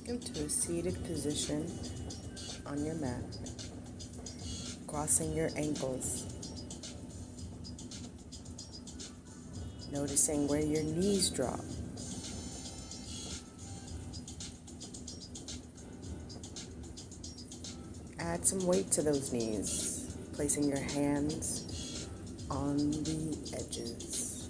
into a seated position on your mat, crossing your ankles, noticing where your knees drop. Add some weight to those knees, placing your hands on the edges.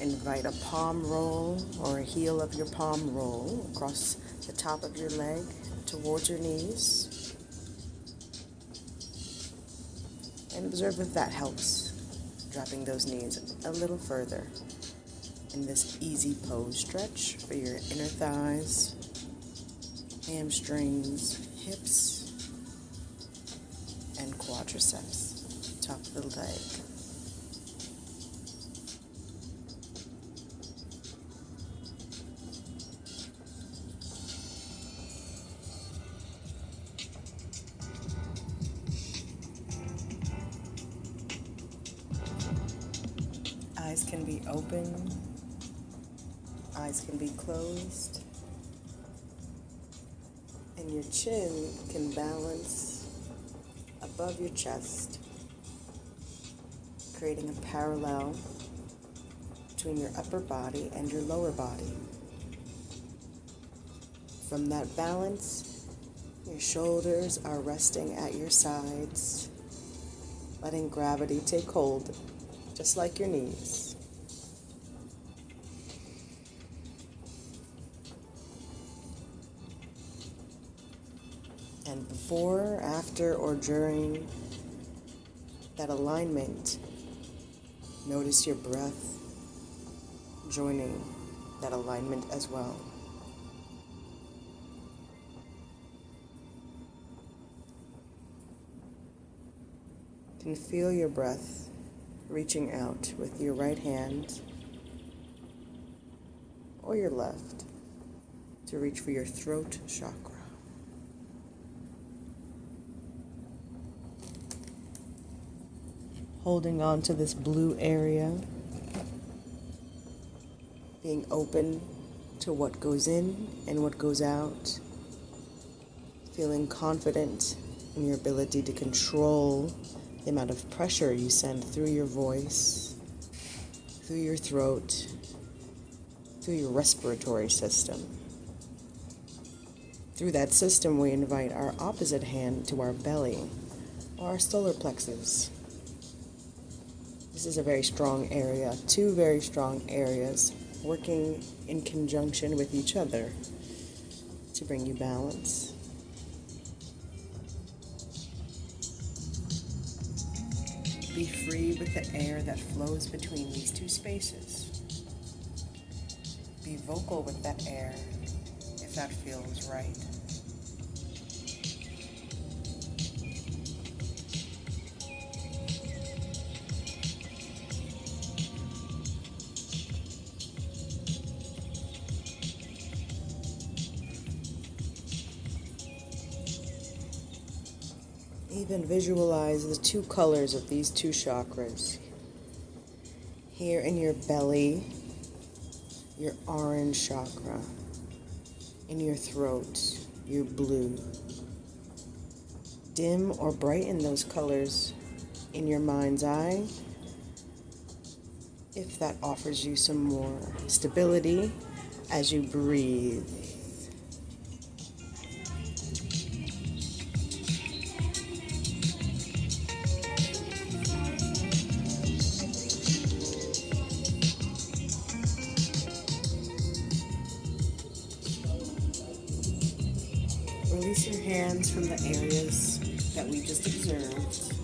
Invite a palm roll or a heel of your palm roll across the top of your leg towards your knees. And observe if that helps, dropping those knees a little further in this easy pose stretch for your inner thighs, hamstrings, hips, and quadriceps, top of the leg. Eyes can be open, eyes can be closed, and your chin can balance above your chest, creating a parallel between your upper body and your lower body. From that balance, your shoulders are resting at your sides, letting gravity take hold, just like your knees. And before, after, or during that alignment, notice your breath joining that alignment as well. You can feel your breath reaching out with your right hand or your left to reach for your throat chakra. Holding on to this blue area, being open to what goes in and what goes out, feeling confident in your ability to control the amount of pressure you send through your voice, through your throat, through your respiratory system. Through that system, we invite our opposite hand to our belly, or our solar plexus. This is a very strong area, two very strong areas working in conjunction with each other to bring you balance. Be free with the air that flows between these two spaces. Be vocal with that air if that feels right. Even visualize the two colors of these two chakras. Here in your belly, your orange chakra. In your throat, your blue. Dim or brighten those colors in your mind's eye if that offers you some more stability as you breathe. Release your hands from the areas that we just observed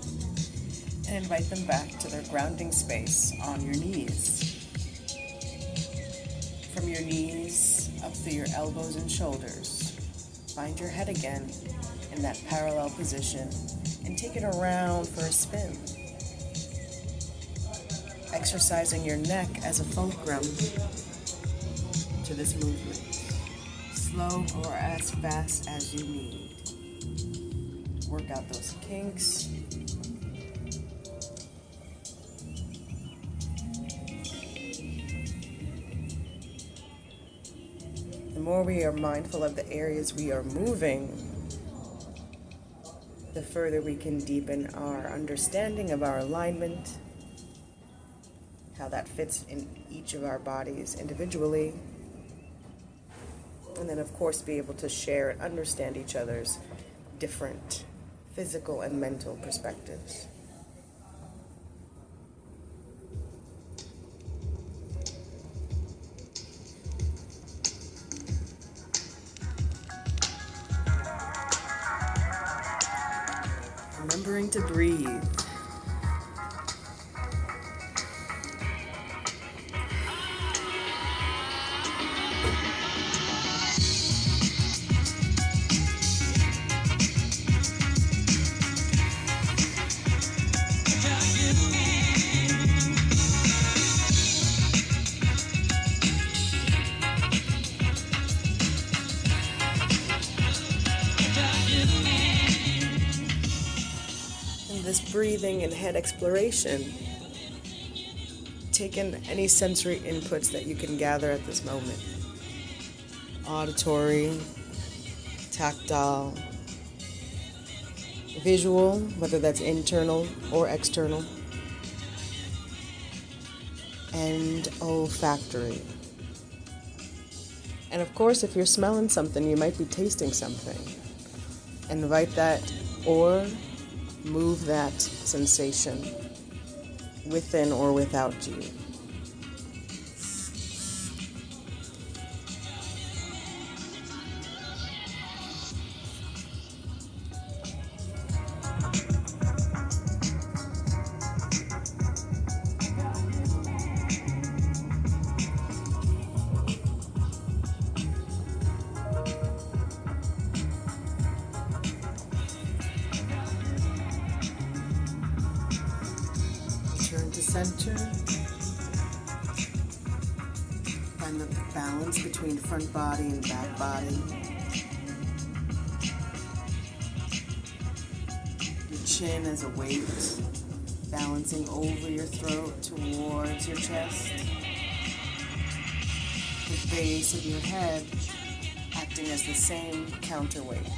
and invite them back to their grounding space on your knees. From your knees up through your elbows and shoulders, find your head again in that parallel position and take it around for a spin. Exercising your neck as a fulcrum to this movement. Slow or as fast as you need. Work out those kinks. The more we are mindful of the areas we are moving, the further we can deepen our understanding of our alignment, how that fits in each of our bodies individually, and then of course be able to share and understand each other's different physical and mental perspectives. Remembering to breathe. This breathing and head exploration, take in any sensory inputs that you can gather at this moment. Auditory, tactile, visual, whether that's internal or external, and olfactory. And of course, if you're smelling something, you might be tasting something. Invite that or move that sensation within or without you. Center. Find the balance between front body and back body. Your chin as a weight, balancing over your throat towards your chest. The base of your head acting as the same counterweight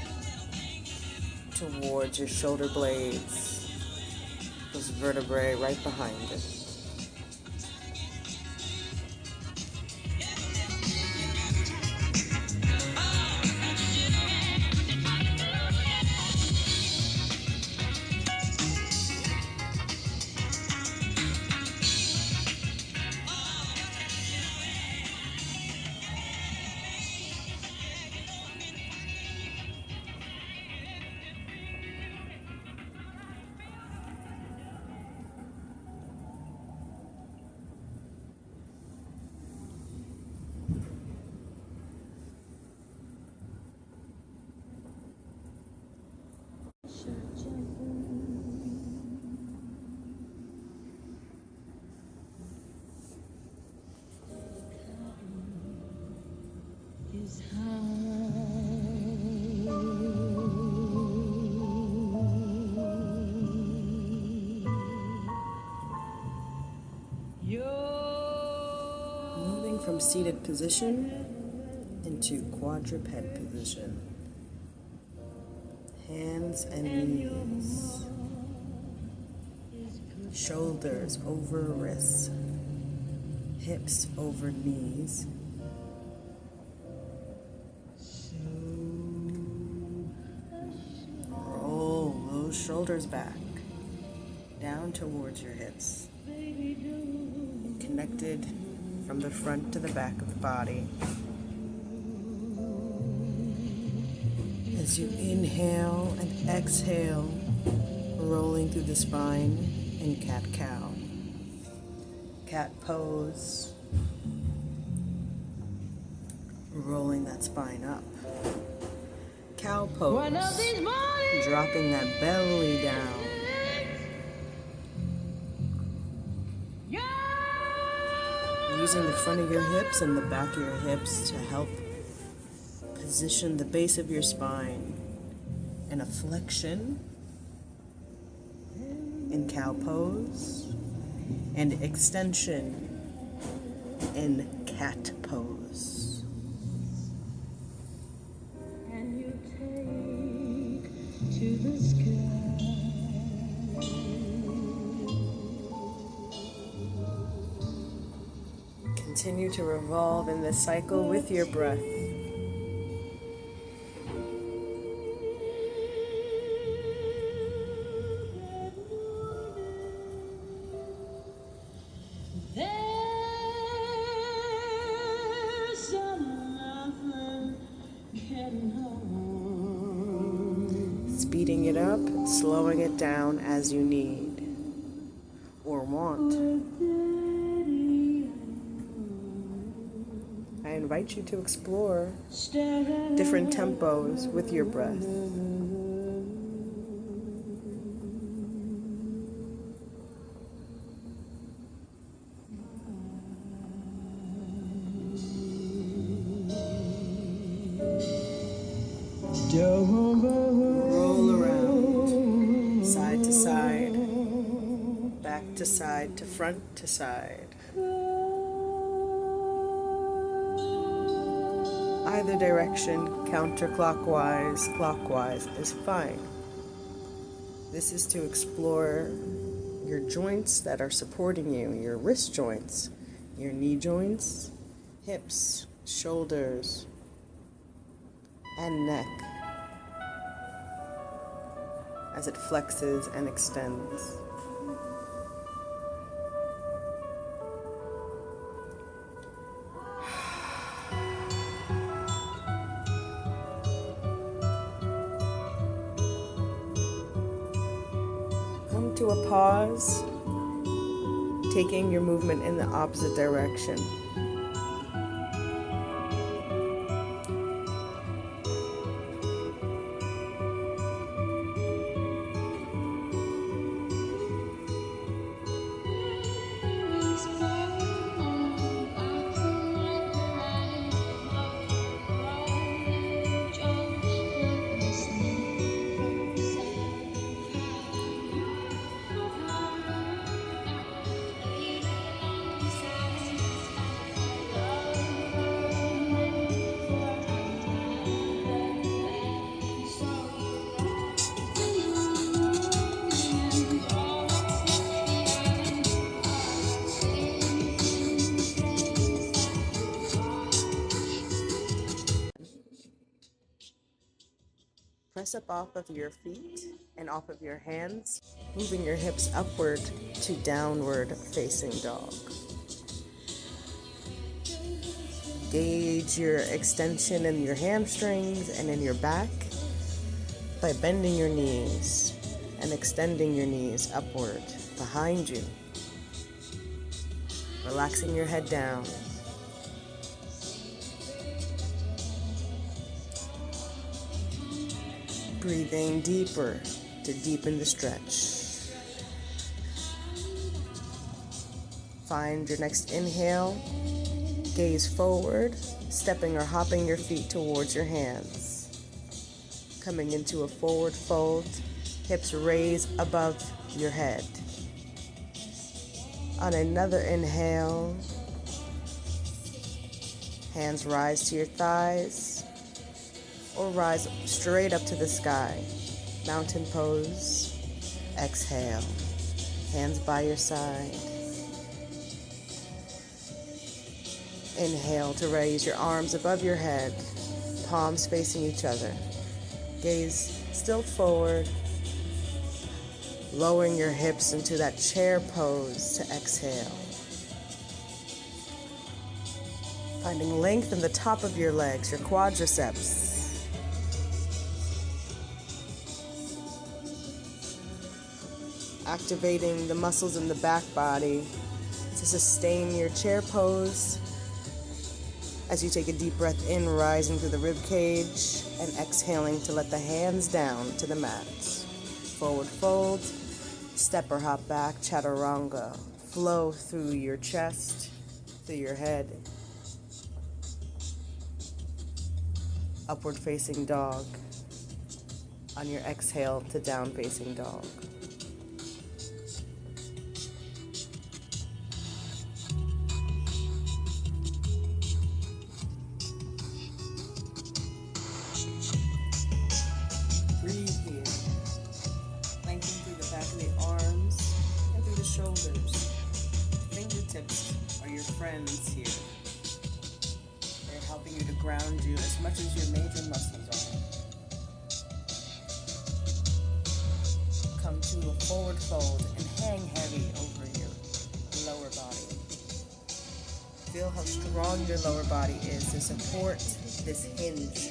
towards your shoulder blades. Those vertebrae right behind it. Moving from seated position into quadruped position. Hands and knees. Shoulders over wrists. Hips over knees. Roll those shoulders back, down towards your hips. Connected from the front to the back of the body. As you inhale and exhale, rolling through the spine in cat-cow. Cat pose. Rolling that spine up. Cow pose. Dropping that belly down. Using the front of your hips and the back of your hips to help position the base of your spine in a flexion in cow pose and extension in cat pose. Continue to revolve in this cycle with your breath. Speeding it up, slowing it down as you need or want. I invite you to explore different tempos with your breath. Roll around, side to side, back to side to front to side. Either direction, counterclockwise, clockwise is fine. This is to explore your joints that are supporting you, your wrist joints, your knee joints, hips, shoulders, and neck as it flexes and extends. Come to a pause, taking your movement in the opposite direction. Press up off of your feet and off of your hands, moving your hips upward to downward facing dog. Gauge your extension in your hamstrings and in your back by bending your knees and extending your knees upward behind you. Relaxing your head down. Breathing deeper to deepen the stretch. Find your next inhale. Gaze forward, stepping or hopping your feet towards your hands. Coming into a forward fold, hips raise above your head. On another inhale, hands rise to your thighs or rise straight up to the sky. Mountain pose. Exhale. Hands by your side. Inhale to raise your arms above your head, palms facing each other. Gaze still forward, lowering your hips into that chair pose to exhale. Finding length in the top of your legs, your quadriceps. Activating the muscles in the back body to sustain your chair pose as you take a deep breath in, rising through the rib cage, and exhaling to let the hands down to the mat. Forward fold, step or hop back, chaturanga. Flow through your chest, through your head. Upward facing dog. On your exhale to down facing dog. Breathe here. Lengthen through the back of the arms and through the shoulders. Fingertips are your friends here. helping you to ground you as much as your major muscles are. Come to a forward fold and hang heavy over your lower body. Feel how strong your lower body is to support this hinge.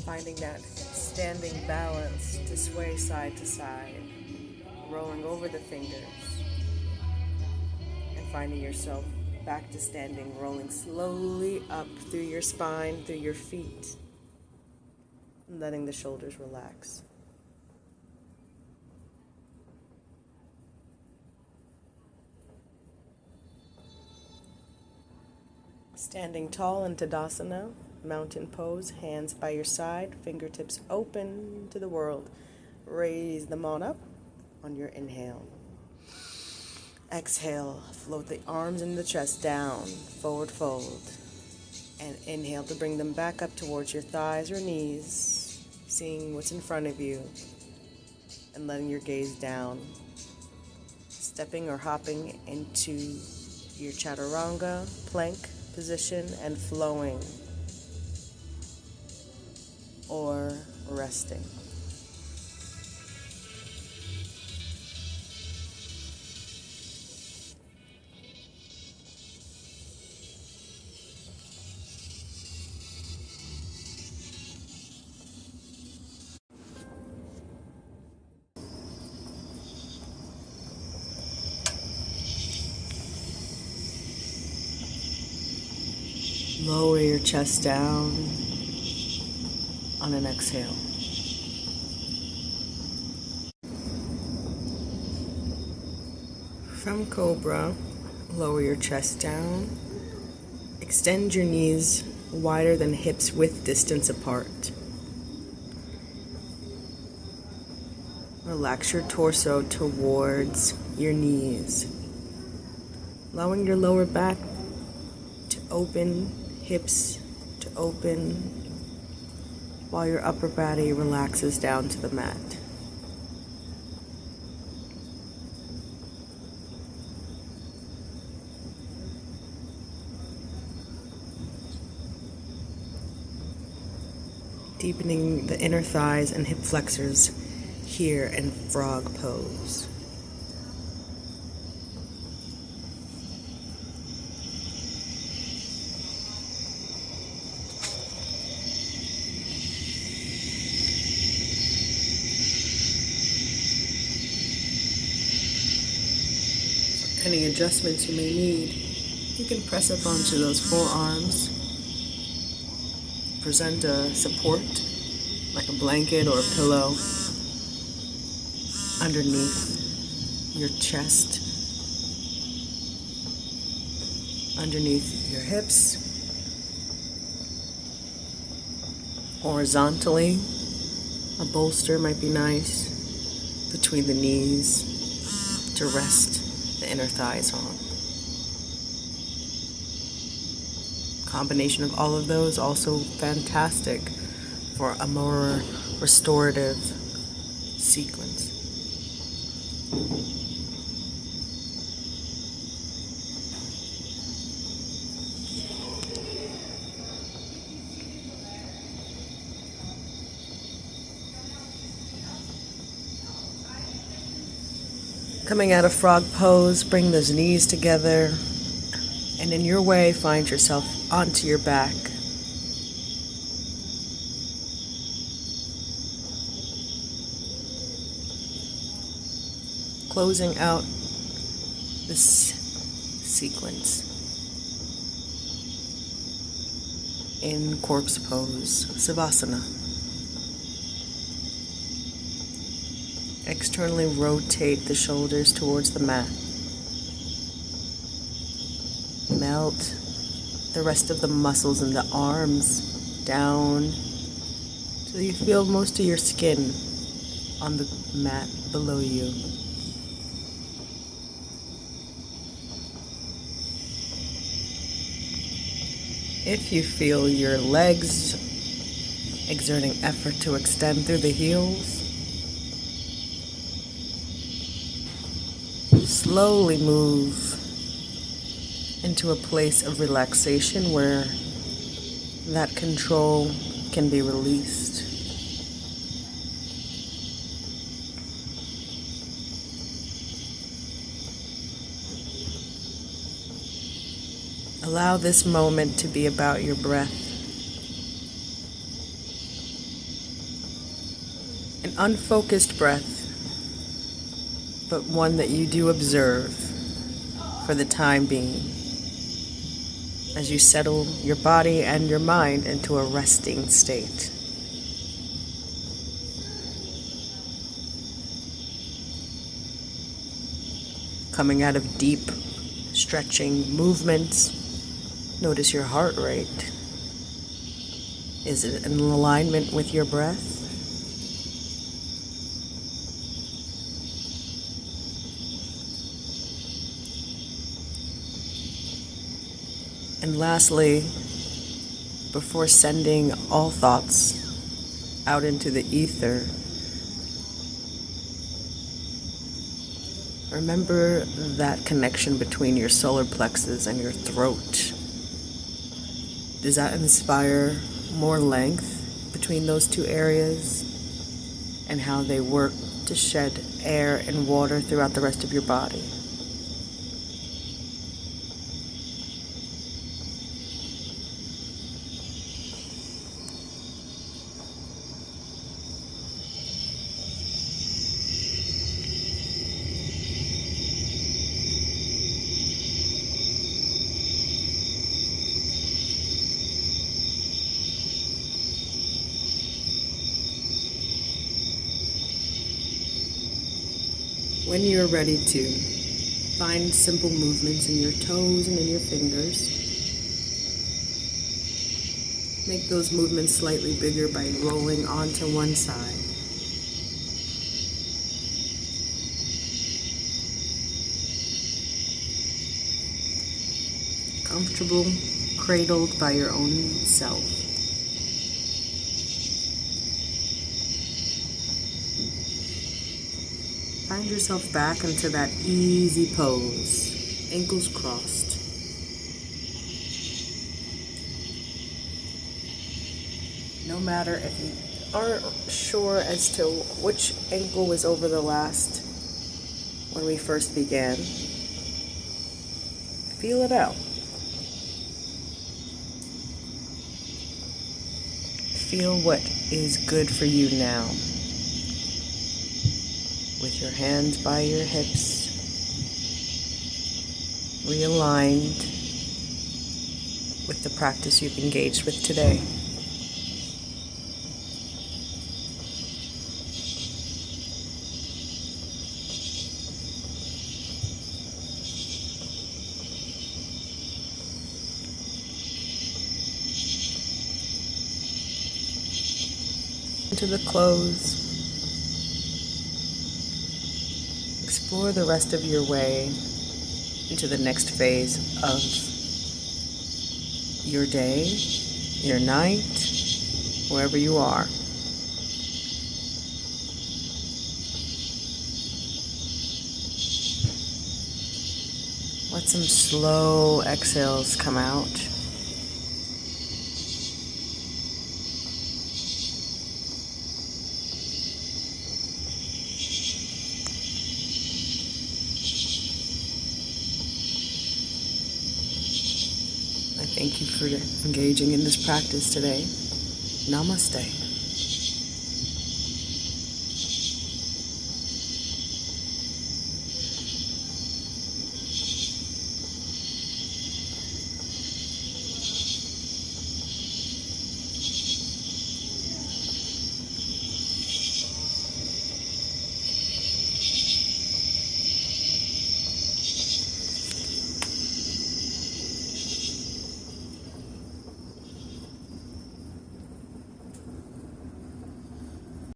Finding that standing balance to sway side to side, rolling over the fingers, and finding yourself back to standing, rolling slowly up through your spine, through your feet, and letting the shoulders relax. Standing tall in Tadasana, mountain pose, hands by your side, fingertips open to the world. Raise them on up on your inhale. Exhale, float the arms and the chest down, forward fold. And inhale to bring them back up towards your thighs or knees, seeing what's in front of you and letting your gaze down. Stepping or hopping into your chaturanga, plank position, and flowing or resting. Lower your chest down on an exhale. From Cobra, lower your chest down. Extend your knees wider than hips width distance apart. Relax your torso towards your knees, allowing your lower back to open, hips to open, while your upper body relaxes down to the mat. Deepening the inner thighs and hip flexors here in frog pose. Any adjustments you may need, you can press up onto those forearms. Present a support, like a blanket or a pillow, underneath your chest, underneath your hips, horizontally. A bolster might be nice between the knees to rest the inner thighs on. Combination of all of those also fantastic for a more restorative sequence. Coming out of frog pose, bring those knees together, and in your way, find yourself onto your back. Closing out this sequence in corpse pose, Savasana. Externally rotate the shoulders towards the mat. Melt the rest of the muscles in the arms down so you feel most of your skin on the mat below you. If you feel your legs exerting effort to extend through the heels, slowly move into a place of relaxation where that control can be released. Allow this moment to be about your breath. An unfocused breath, but one that you do observe for the time being as you settle your body and your mind into a resting state. Coming out of deep stretching movements, notice your heart rate. Is it in alignment with your breath? And lastly, before sending all thoughts out into the ether, remember that connection between your solar plexus and your throat. Does that inspire more length between those two areas and how they work to shed air and water throughout the rest of your body? When you're ready to, find simple movements in your toes and in your fingers. Make those movements slightly bigger by rolling onto one side. Comfortable, cradled by your own self. Find yourself back into that easy pose, ankles crossed. No matter if you aren't sure as to which ankle was over the last when we first began, feel it out. Feel what is good for you now. With your hands by your hips, realigned with the practice you've engaged with today. To the close. Explore the rest of your way into the next phase of your day, your night, wherever you are. Let some slow exhales come out. Thank you for engaging in this practice today. Namaste.